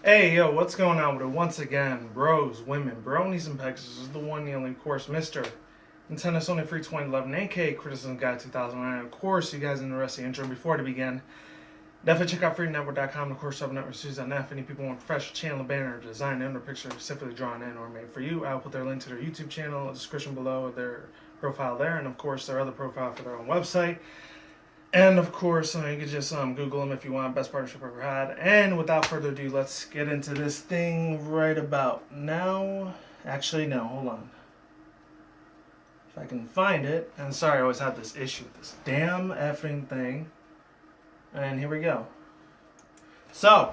Hey, yo, what's going on with it? Once again, bros, women, bronies, and pegasisters is the one, the only, of course, Mr. Nintendo Sony Free 2011, aka Criticism Guide 2009. Of course, you guys in the rest of the intro. Before to begin, definitely check out freenetwork.com. Of course, subnetwork.net. If any people want professional channel banner design and or picture specifically drawn in or made for you, I'll put their link to their YouTube channel in the description below, their profile there, and of course, their other profile for their own website. And of course, you can just Google them if you want. Best partnership ever had. And without further ado, let's get into this thing right about now. Actually, no, hold on. If I can find it. And sorry, I always have this issue with this damn effing thing. And here we go. So,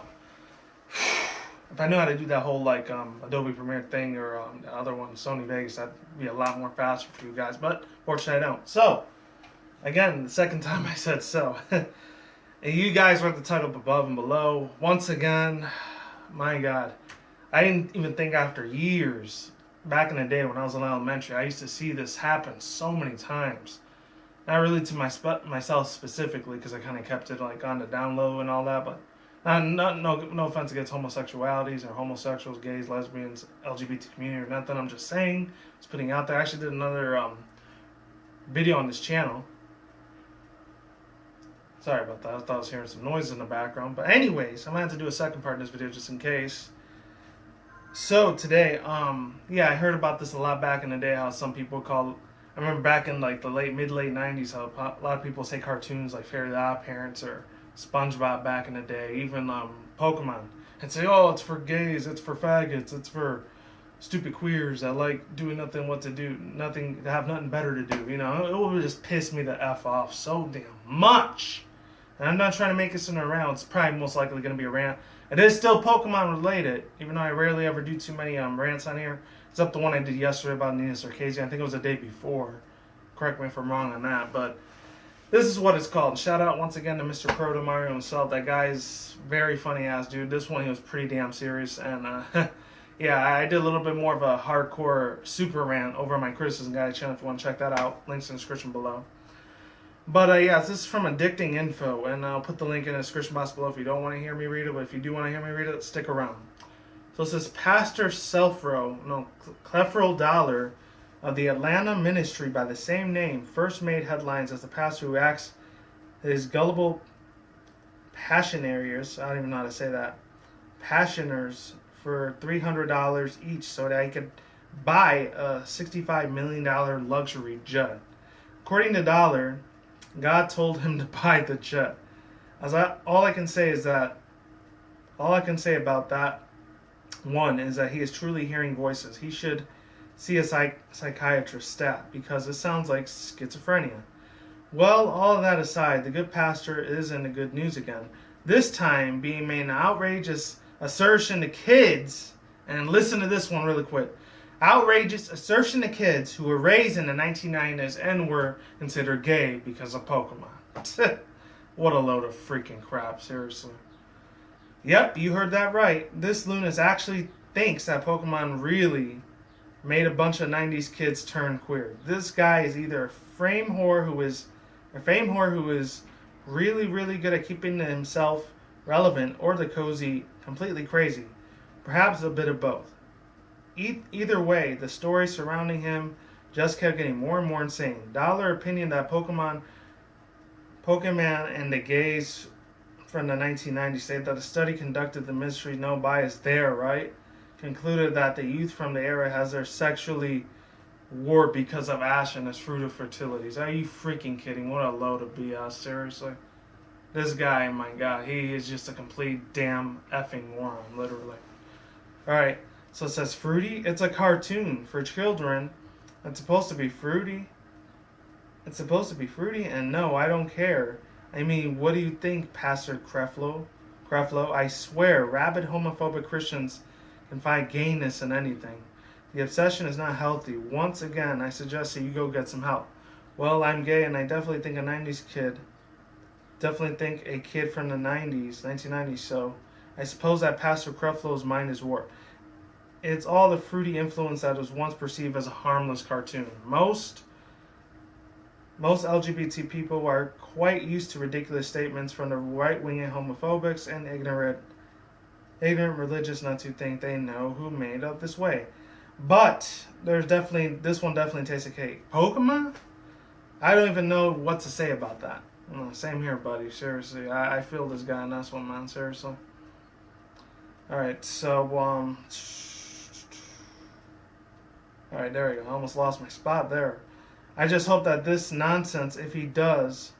if I knew how to do that whole Adobe Premiere thing or the other one, Sony Vegas, that'd be a lot more faster for you guys. But fortunately, I don't. So. Again, the second time I said so. And you guys read the title above and below. Once again, my God. I didn't even think after years, back in the day when I was in elementary, I used to see this happen so many times. Not really to myself specifically, because I kind of kept it on the down low and all that, but no offense against homosexualities or homosexuals, gays, lesbians, LGBT community or nothing. I'm just saying, it's putting out there. I actually did another video on this channel. Sorry about that. I thought I was hearing some noise in the background. But anyways, I'm going to have to do a second part in this video just in case. So today, I heard about this a lot back in the day, how some people call, I remember back in the mid-late 90s, how a lot of people say cartoons like Fairly Odd Parents or SpongeBob back in the day, even Pokemon, and say, oh, it's for gays, it's for faggots, it's for stupid queers that like doing nothing what to do, nothing, to have nothing better to do. You know, it would just piss me the F off so damn much. And I'm not trying to make this in a rant. It's probably most likely going to be a rant. It is still Pokemon related, even though I rarely ever do too many rants on here. Except the one I did yesterday about Nina Sarkazian. I think it was the day before. Correct me if I'm wrong on that. But this is what it's called. Shout out once again to Mr. Proto Mario himself. That guy's very funny ass dude. This one he was pretty damn serious. And yeah, I did a little bit more of a hardcore super rant over on my Criticism Guide channel if you want to check that out. Links in the description below. But yeah, this is from Addicting Info, and I'll put the link in the description box below if you don't want to hear me read it, but if you do want to hear me read it, stick around. So it says, Pastor Creflo Dollar of the Atlanta ministry by the same name first made headlines as the pastor who acts his gullible passionariers, I don't even know how to say that, passioners for $300 each so that he could buy a $65 million luxury jet. According to Dollar, God told him to buy the jet. All I can say about that one is that he is truly hearing voices. He should see a psychiatrist stat because it sounds like schizophrenia. Well, all of that aside, the good pastor is in the good news again. This time being made an outrageous assertion to kids, and listen to this one really quick. Outrageous assertion to kids who were raised in the 1990s and were considered gay because of Pokemon. What a load of freaking crap, seriously. Yep, you heard that right. This lunatic actually thinks that Pokemon really made a bunch of 90s kids turn queer. This guy is either a fame whore who is really, really good at keeping himself relevant, or the cozy completely crazy. Perhaps a bit of both. Either way, the story surrounding him just kept getting more and more insane. Dollar opinion that Pokemon and the gays from the 1990s say that a study conducted the ministry, no bias there, right? Concluded that the youth from the era has their sexually warped because of Ash and his fruit of fertilities. Are you freaking kidding? What a load of BS, seriously. This guy, my God, he is just a complete damn effing moron, literally. Alright. So it says fruity. It's a cartoon for children. It's supposed to be fruity. It's supposed to be fruity, and no, I don't care. I mean, what do you think, Pastor Creflo? I swear, rabid homophobic Christians can find gayness in anything. The obsession is not healthy. Once again, I suggest that you go get some help. Well, I'm gay, and I definitely think a kid from the 1990s, so I suppose that Pastor Creflo's mind is warped. It's all the fruity influence that was once perceived as a harmless cartoon. Most LGBT people are quite used to ridiculous statements from the right-wing homophobics and ignorant ignorant religious not to think they know who made up this way. But this one definitely tastes a cake. Pokemon? I don't even know what to say about that. Same here, buddy. Seriously, I feel this guy on this one, man. Seriously. All right, so all right, there we go. I almost lost my spot there. I just hope that this nonsense, if he does,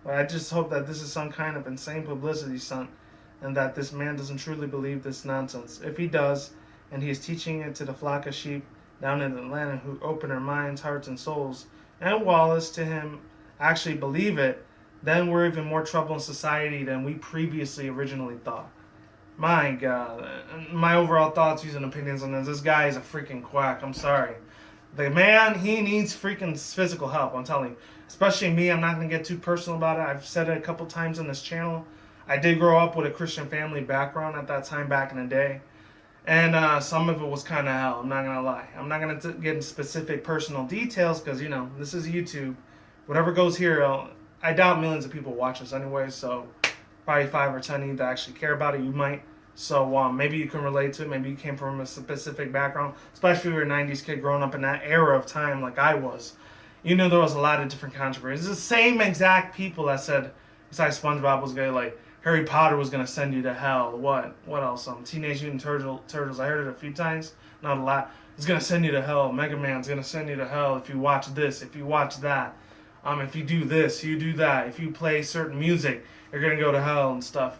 I just hope that this is some kind of insane publicity stunt, and that this man doesn't truly believe this nonsense. If he does, and he is teaching it to the flock of sheep down in Atlanta who open their minds, hearts, and souls, and Wallace to him actually believe it, then we're even more trouble in society than we previously originally thought. My God. My overall thoughts, views, and opinions on this guy is a freaking quack. I'm sorry. The man, he needs freaking physical help, I'm telling you. Especially me, I'm not going to get too personal about it. I've said it a couple times on this channel. I did grow up with a Christian family background at that time back in the day. And some of it was kind of hell, I'm not going to lie. I'm not going to get into specific personal details because, this is YouTube. Whatever goes here, I doubt millions of people watch this anyway, so probably 5 or 10 of you that actually care about it, you might. So maybe you can relate to it. Maybe you came from a specific background, especially if you're a 90's kid growing up in that era of time like I was. There was a lot of different controversies. The same exact people that said, besides SpongeBob was gonna Harry Potter was gonna send you to hell. What else? Teenage Mutant Turtles. I heard it a few times, not a lot. It's gonna send you to hell. Mega Man's gonna send you to hell if you watch this, if you watch that. If you do this, you do that. If you play certain music, you're gonna go to hell and stuff.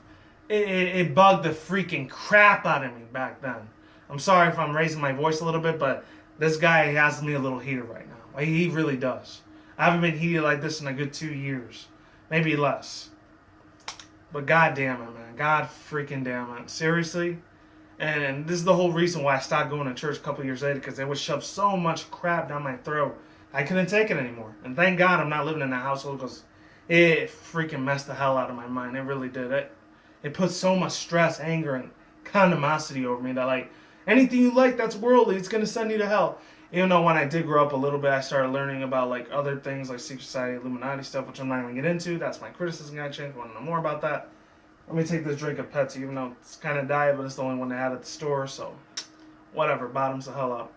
It bugged the freaking crap out of me back then. I'm sorry if I'm raising my voice a little bit, but this guy has me a little heated right now. He really does. I haven't been heated like this in a good 2 years. Maybe less. But god damn it, man. God freaking damn it. Seriously? And this is the whole reason why I stopped going to church a couple years later, because they would shove so much crap down my throat. I couldn't take it anymore. And thank God I'm not living in that household, because it freaking messed the hell out of my mind. It really did. It put so much stress, anger, and condomosity over me that, anything you like that's worldly, it's going to send you to hell. Even though when I did grow up a little bit, I started learning about, other things like Secret Society, Illuminati stuff, which I'm not going to get into. That's my criticism guy change. Want to know more about that? Let me take this drink of Pepsi, even though it's kind of diet, but it's the only one they had at the store, so whatever, bottoms the hell up.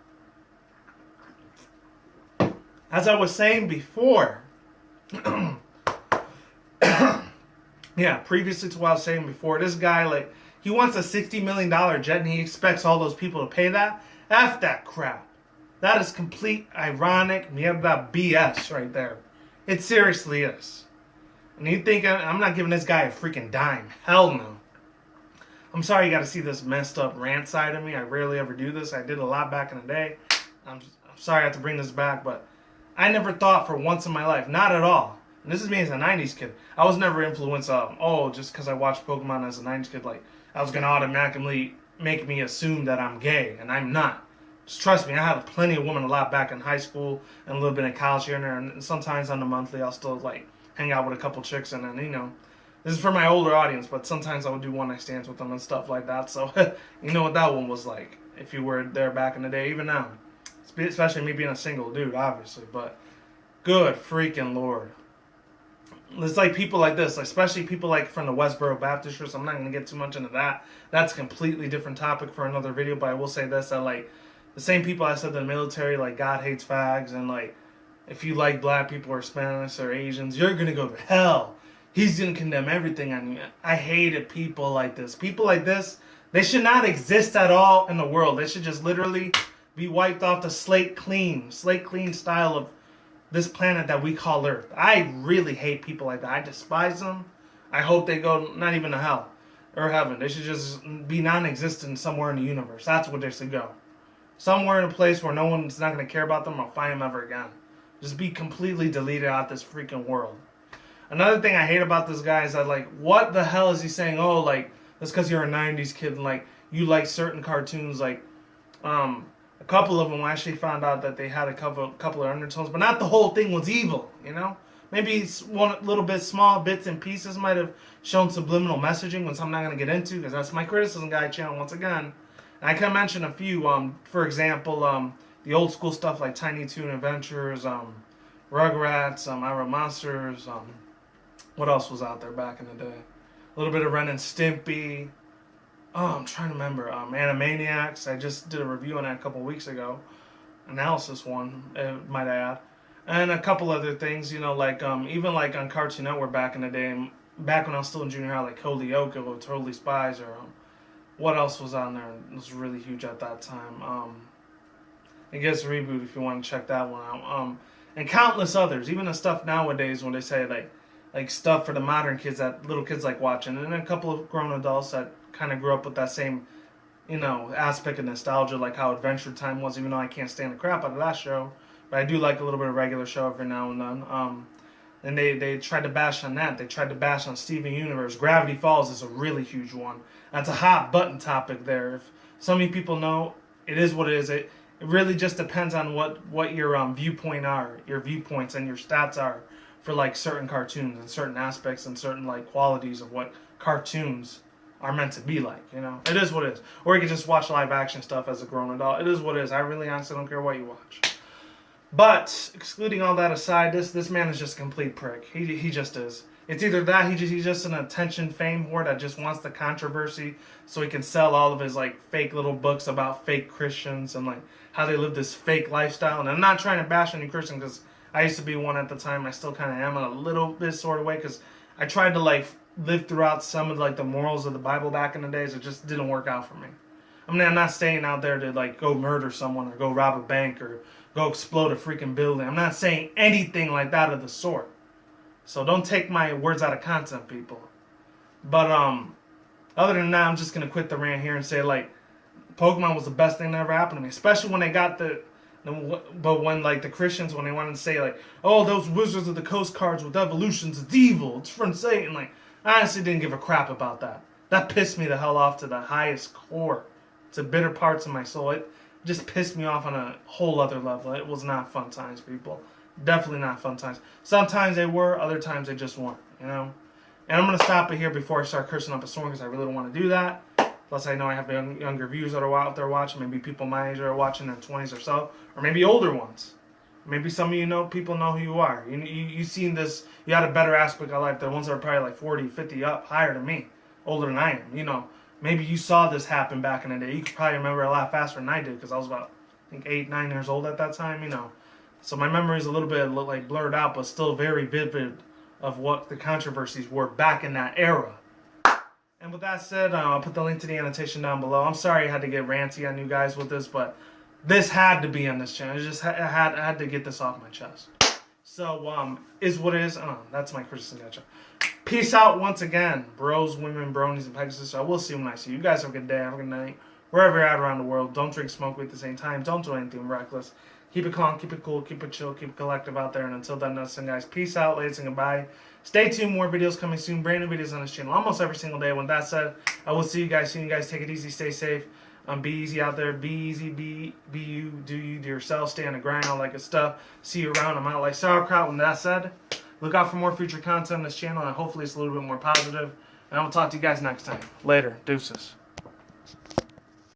As I was saying before, yeah, previously to what I was saying before, this guy, he wants a $60 million jet and he expects all those people to pay that? F that crap. That is complete ironic. You have that BS right there. It seriously is. And you think I'm not giving this guy a freaking dime. Hell no. I'm sorry you got to see this messed up rant side of me. I rarely ever do this. I did a lot back in the day. I'm sorry I have to bring this back, but I never thought for once in my life, not at all. And this is me as a 90's kid. I was never influenced just because I watched Pokemon as a 90's kid, I was going to automatically make me assume that I'm gay, and I'm not. Just trust me, I had plenty of women a lot back in high school and a little bit in college here and there, and sometimes on the monthly I'll still hang out with a couple chicks, and then, this is for my older audience, but sometimes I would do one-night stands with them and stuff like that, so you know what that one was like, if you were there back in the day, even now. Especially me being a single dude, obviously, but good freaking Lord. It's people like this, especially people from the Westboro Baptist Church. I'm not going to get too much into that. That's a completely different topic for another video, but I will say this, that the same people I said in the military, God hates fags, and if you like black people or Spanish or Asians, you're going to go to hell. He's going to condemn everything on you. I hated people like this. People like this, they should not exist at all in the world. They should just literally be wiped off the slate clean style of this planet that we call Earth. I really hate people like that. I despise them. I hope they go not even to hell or heaven. They should just be non-existent somewhere in the universe. That's where they should go. Somewhere in a place where no one's not going to care about them or find them ever again. Just be completely deleted out this freaking world. Another thing I hate about this guy is that, what the hell is he saying? Oh, that's because you're a 90's kid and, you like certain cartoons, a couple of them I actually found out that they had a couple of undertones, but not the whole thing was evil, Maybe one little bit, small bits and pieces might have shown subliminal messaging, which I'm not going to get into, because that's my criticism guy channel once again. And I can mention a few, for example, the old school stuff like Tiny Toon Adventures, Rugrats, Ira Monsters, what else was out there back in the day? A little bit of Ren and Stimpy, I'm trying to remember. Animaniacs. I just did a review on that a couple weeks ago. Analysis one, might I add. And a couple other things, like even like on Cartoon Network back in the day, back when I was still in junior high, like Holyoke or Totally Spies, or what else was on there? It was really huge at that time. I guess Reboot if you want to check that one out. And countless others, even the stuff nowadays when they say like stuff for the modern kids that little kids like watching, and a couple of grown adults that kind of grew up with that same, aspect of nostalgia, like how Adventure Time was, even though I can't stand the crap out of that show. But I do like a little bit of regular show every now and then. And they tried to bash on that. They tried to bash on Steven Universe. Gravity Falls is a really huge one. That's a hot button topic there. If some of you people know, it is what it is. It really just depends on what your your viewpoints and your stats are for like certain cartoons and certain aspects and certain like qualities of what cartoons are meant to be like. It is what it is. Or you can just watch live action stuff as a grown adult. It is what it is. I really honestly don't care what you watch. But excluding all that aside, this man is just a complete prick. He just is. It's either that he's just an attention fame whore that just wants the controversy so he can sell all of his like fake little books about fake Christians and like how they live this fake lifestyle. And I'm not trying to bash any Christian because I used to be one at the time. I still kind of am in a little bit sort of way because I tried to like live throughout some of like the morals of the Bible back in the days. It just didn't work out for me. I mean, I'm not staying out there to like go murder someone or go rob a bank or go explode a freaking building. I'm not saying anything like that of the sort. So don't take my words out of context, people. But other than that, I'm just gonna quit the rant here and say like Pokemon was the best thing that ever happened to me. Especially when they got but when like the Christians, when they wanted to say like, oh, those Wizards of the Coast cards with evolutions, it's evil, it's from Satan. Like, I honestly didn't give a crap about that. That pissed me the hell off to the highest core, to bitter parts of my soul. It just pissed me off on a whole other level. It was not fun times, people. Definitely not fun times. Sometimes they were, other times they just weren't, And I'm going to stop it here before I start cursing up a storm because I really don't want to do that. Plus, I know I have younger viewers that are out there watching. Maybe people my age are watching in their 20s or so. Or maybe older ones. Maybe some of you people know who you are. You've seen this. You had a better aspect of life. The ones that are probably like 40, 50 up, higher than me. Older than I am, Maybe you saw this happen back in the day. You could probably remember a lot faster than I did because I was about, I think, 8, 9 years old at that time, So my memory is a little bit like blurred out, but still very vivid of what the controversies were back in that era. And with that said, I'll put the link to the annotation down below. I'm sorry I had to get ranty on you guys with this, but this had to be on this channel. I had to get this off my chest. So, is what it is. That's my criticism. Gotcha. Peace out once again, bros, women, bronies, and pegasisters. I will see you when I see you. You guys have a good day. Have a good night. Wherever you're at around the world, don't drink smoke weed at the same time. Don't do anything reckless. Keep it calm, keep it cool, keep it chill, keep it collective out there. And until then, listen, guys, peace out, ladies, and goodbye. Stay tuned. More videos coming soon. Brand new videos on this channel almost every single day. With that said, I will see you guys soon. You guys take it easy. Stay safe. Be easy out there. Be easy. Be you. Do you to yourself. Stay on the grind. All that good stuff. See you around. I'm out like sauerkraut. With that said, look out for more future content on this channel. And hopefully it's a little bit more positive. And I will talk to you guys next time. Later. Deuces.